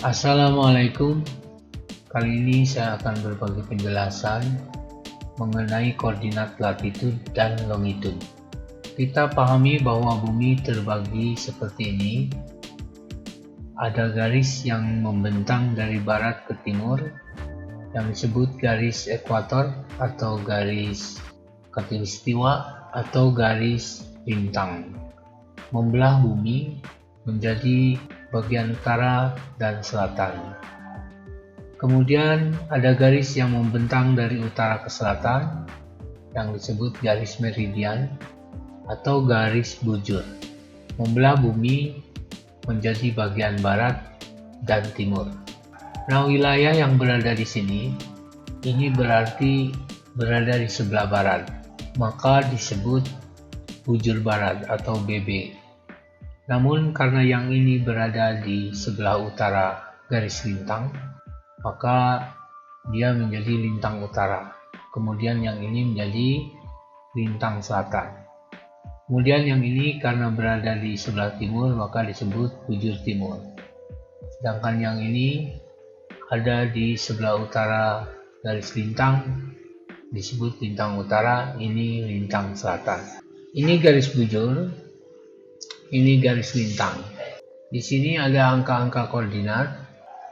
Assalamualaikum. Kali ini saya akan berbagi penjelasan mengenai koordinat latitude dan longitude. Kita pahami bahwa bumi terbagi seperti ini. Ada garis yang membentang dari barat ke timur yang disebut garis ekuator atau garis khatulistiwa atau garis lintang, membelah bumi menjadi bagian utara dan selatan. Kemudian ada garis yang membentang dari utara ke selatan yang disebut garis meridian atau garis bujur, membelah bumi menjadi bagian barat dan timur. Nah, wilayah yang berada di sini ini berarti berada di sebelah barat, maka disebut bujur barat atau BB. Namun karena yang ini berada di sebelah utara garis lintang, maka dia menjadi lintang utara. Kemudian yang ini menjadi lintang selatan. Kemudian yang ini karena berada di sebelah timur, maka disebut bujur timur. Sedangkan yang ini ada di sebelah utara garis lintang, disebut lintang utara, ini lintang selatan. Ini garis bujur, ini garis lintang. Di sini ada angka-angka koordinat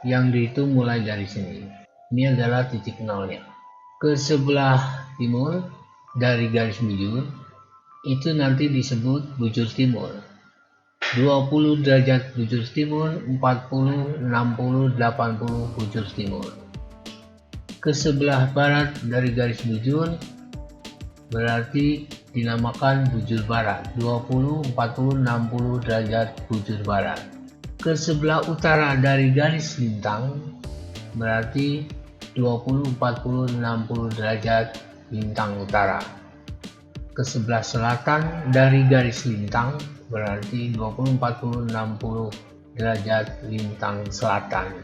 yang dihitung mulai dari sini. Ini adalah titik nolnya. Ke sebelah timur dari garis bujur itu nanti disebut bujur timur. 20 derajat bujur timur, 40, 60, 80 bujur timur. Ke sebelah barat dari garis bujur berarti dinamakan bujur barat, 20, 40, 60 derajat bujur barat. Ke sebelah utara dari garis lintang berarti 20, 40, 60 derajat lintang utara. Ke sebelah selatan dari garis lintang berarti 20, 40, 60 derajat lintang selatan.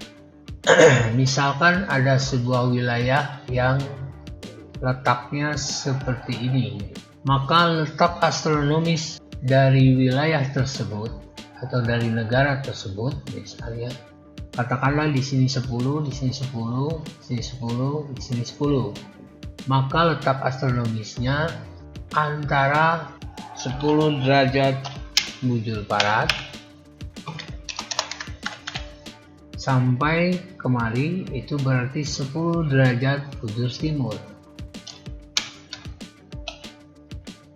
Misalkan ada sebuah wilayah yang letaknya seperti ini, maka letak astronomis dari wilayah tersebut atau dari negara tersebut, misalnya katakanlah di sini 10, di sini 10, di sini 10, di sini 10, maka letak astronomisnya antara 10 derajat bujur barat sampai kemari, itu berarti 10 derajat bujur timur.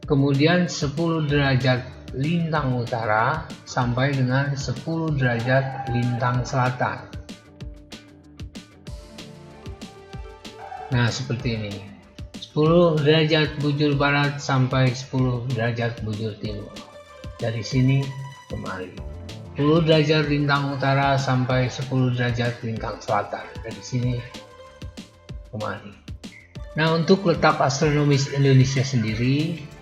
Kemudian 10 derajat lintang utara sampai dengan 10 derajat lintang selatan. Nah, seperti ini. 10 derajat bujur barat sampai 10 derajat bujur timur. Dari sini kemari. 10 derajat lintang utara sampai 10 derajat lintang selatan. Dari sini kemari. Nah, untuk letak astronomis Indonesia sendiri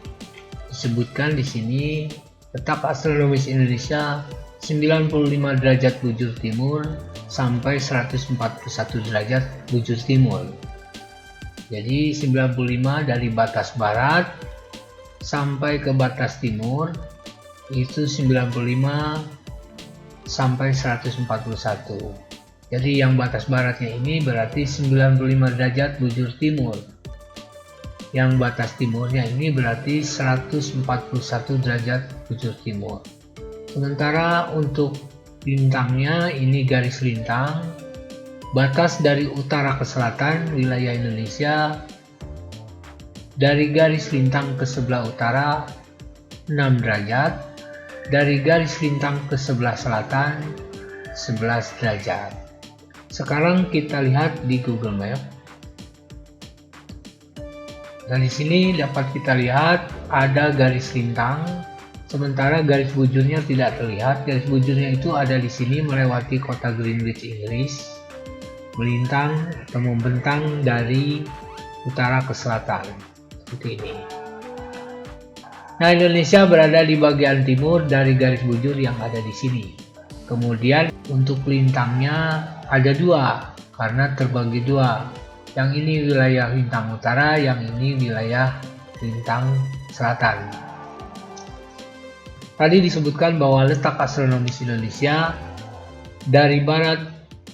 disebutkan di sini letak astronomis Indonesia 95 derajat bujur timur sampai 141 derajat bujur timur. Jadi 95 dari batas barat sampai ke batas timur itu 95 sampai 141. Jadi yang batas baratnya ini berarti 95 derajat bujur timur. Yang batas timurnya ini berarti 141 derajat bujur timur. Sementara untuk lintangnya ini garis lintang. Batas dari utara ke selatan wilayah Indonesia dari garis lintang ke sebelah utara 6 derajat, dari garis lintang ke sebelah selatan 11 derajat. Sekarang kita lihat di Google Map. Dari sini dapat kita lihat ada garis lintang, sementara garis bujurnya tidak terlihat. Garis bujurnya itu ada di sini melewati kota Greenwich, Inggris, melintang atau membentang dari utara ke selatan seperti ini. Nah, Indonesia berada di bagian timur dari garis bujur yang ada di sini. Kemudian untuk lintangnya ada dua karena terbagi dua. Yang ini wilayah lintang utara, yang ini wilayah lintang selatan. Tadi disebutkan bahwa letak astronomis Indonesia dari barat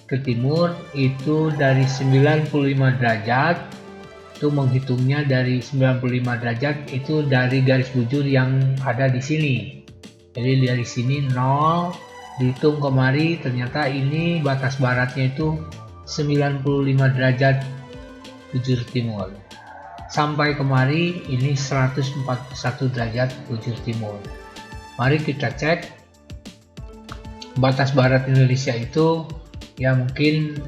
ke timur itu dari 95 derajat. Itu menghitungnya dari 95 derajat itu dari garis bujur yang ada di sini. Jadi dari sini 0 dihitung kemari, ternyata ini batas baratnya itu 95 derajat bujur timur. Sampai kemari ini 141 derajat bujur timur. Mari kita cek batas barat Indonesia itu ya mungkin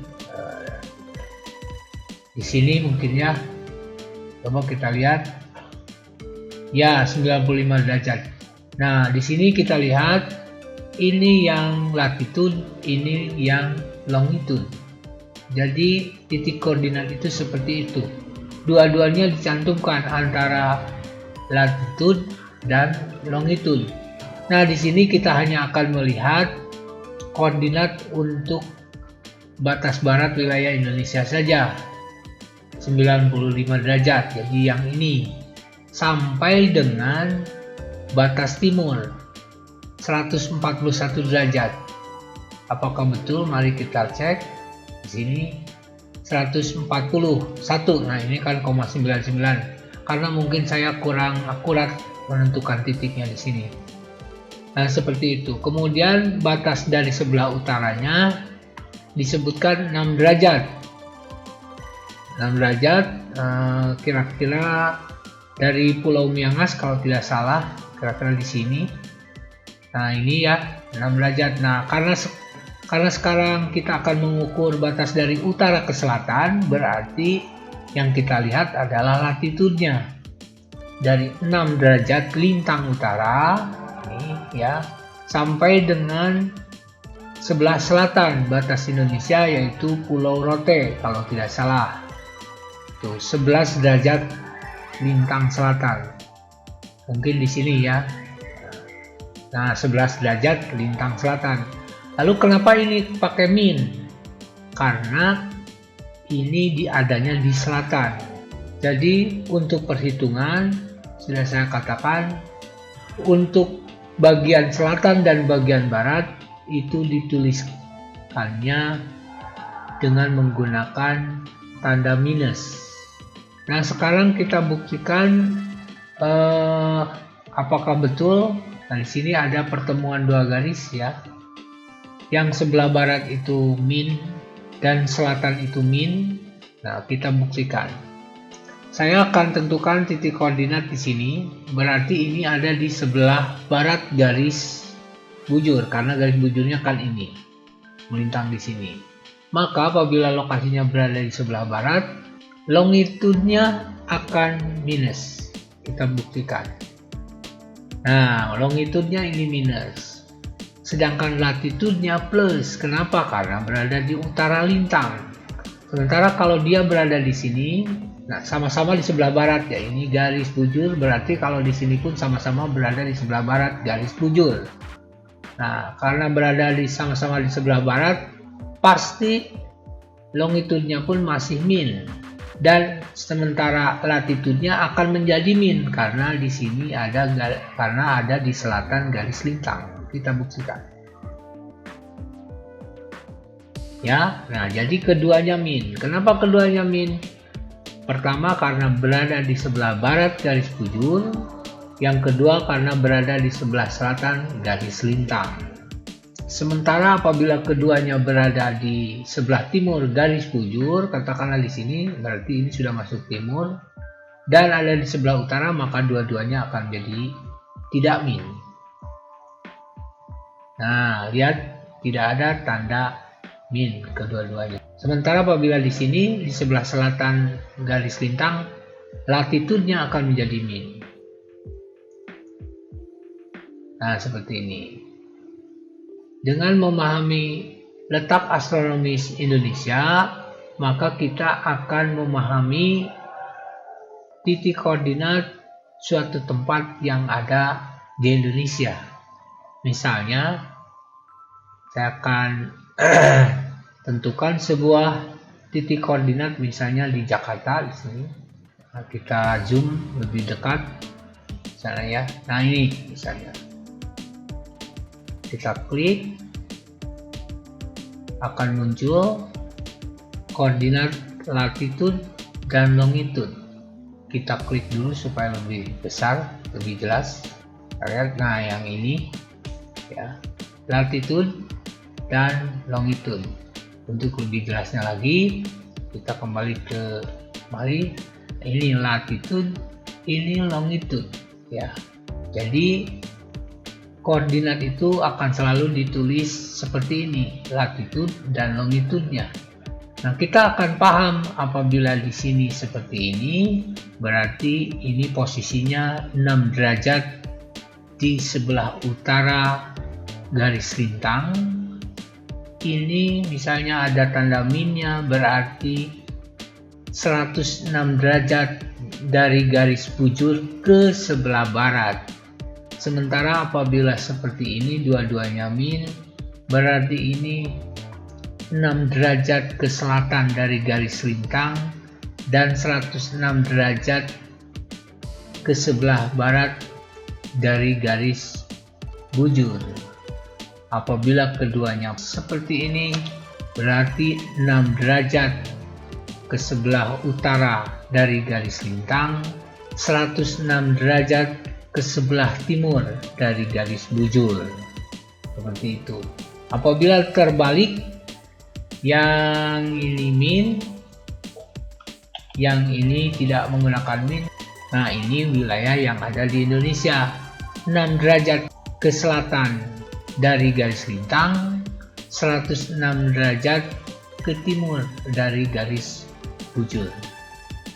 di sini mungkin ya. Coba kita lihat. Ya, 95 derajat. Nah, di sini kita lihat ini yang latitude, ini yang longitude. Jadi titik koordinat itu seperti itu. Dua-duanya dicantumkan antara latitude dan longitude. Nah, di sini kita hanya akan melihat koordinat untuk batas barat wilayah Indonesia saja. 95 derajat, jadi yang ini sampai dengan batas timur 141 derajat. Apakah betul? Mari kita cek. Di sini 141. Nah, ini kan 0,99 karena mungkin saya kurang akurat menentukan titiknya di sini. Nah, seperti itu. Kemudian batas dari sebelah utaranya disebutkan 6 derajat. 6 derajat kira-kira dari Pulau Miangas kalau tidak salah, kira-kira di sini. Nah, ini ya 6 derajat. Nah, karena sekarang kita akan mengukur batas dari utara ke selatan, berarti yang kita lihat adalah latitudenya. Dari 6 derajat lintang utara ini ya sampai dengan sebelah selatan batas Indonesia, yaitu Pulau Rote kalau tidak salah. Tuh, 11 derajat lintang selatan. Mungkin di sini ya. Nah, 11 derajat lintang selatan. Lalu kenapa ini pakai min? Karena ini adanya di selatan. Jadi untuk perhitungan sudah saya katakan, untuk bagian selatan dan bagian barat itu dituliskannya dengan menggunakan tanda minus. Nah, sekarang kita buktikan apakah betul. Nah, di sini ada pertemuan dua garis ya. Yang sebelah barat itu min dan selatan itu min. Nah, kita buktikan. Saya akan tentukan titik koordinat di sini. Berarti ini ada di sebelah barat garis bujur karena garis bujurnya kan ini melintang di sini. Maka apabila lokasinya berada di sebelah barat, longitudenya akan minus. Kita buktikan. Nah, longitudenya ini minus. Sedangkan latitudenya plus. Kenapa? Karena berada di utara lintang. Sementara kalau dia berada di sini, nah sama-sama di sebelah barat ya. Ini garis bujur, berarti kalau di sini pun sama-sama berada di sebelah barat garis bujur. Nah, karena berada di sama-sama di sebelah barat, pasti longitudenya pun masih min. Dan sementara latitudenya akan menjadi min karena di sini ada di selatan garis lintang. Kita buktikan. Ya, nah jadi keduanya min. Kenapa keduanya min? Pertama karena berada di sebelah barat garis bujur, yang kedua karena berada di sebelah selatan garis lintang. Sementara apabila keduanya berada di sebelah timur garis bujur, katakanlah di sini, berarti ini sudah masuk timur, dan ada di sebelah utara, maka dua-duanya akan jadi tidak min. Nah, lihat tidak ada tanda min kedua-duanya. Sementara apabila di sini di sebelah selatan garis lintang, latitudenya akan menjadi min. Nah, seperti ini. Dengan memahami letak astronomis Indonesia, maka kita akan memahami titik koordinat suatu tempat yang ada di Indonesia. Misalnya, saya akan tentukan sebuah titik koordinat misalnya di Jakarta di sini. Nah, kita zoom lebih dekat misalnya ya. Nah, ini misalnya. Kita klik. akan muncul koordinat latitude dan longitude. Kita klik dulu supaya lebih besar, lebih jelas. Lihat, nah yang ini ya, latitude dan longitude. Untuk lebih jelasnya lagi, kita kembali ke mari, ini latitude, ini longitude ya. Jadi koordinat itu akan selalu ditulis seperti ini, latitude dan longitude-nya. Nah, kita akan paham apabila di sini seperti ini, berarti ini posisinya 6 derajat di sebelah utara garis lintang. Ini misalnya ada tanda minnya, berarti 106 derajat dari garis bujur ke sebelah barat. Sementara apabila seperti ini dua-duanya min, berarti ini 6 derajat ke selatan dari garis lintang dan 106 derajat ke sebelah barat dari garis bujur. Apabila keduanya seperti ini, berarti 6 derajat ke sebelah utara dari garis lintang, 106 derajat ke sebelah timur dari garis bujur. Seperti itu. Apabila terbalik, yang ini min, yang ini tidak menggunakan min. Nah, ini wilayah yang ada di Indonesia. 6 derajat ke selatan dari garis lintang, 106 derajat ke timur dari garis bujur.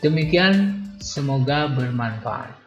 Demikian, semoga bermanfaat.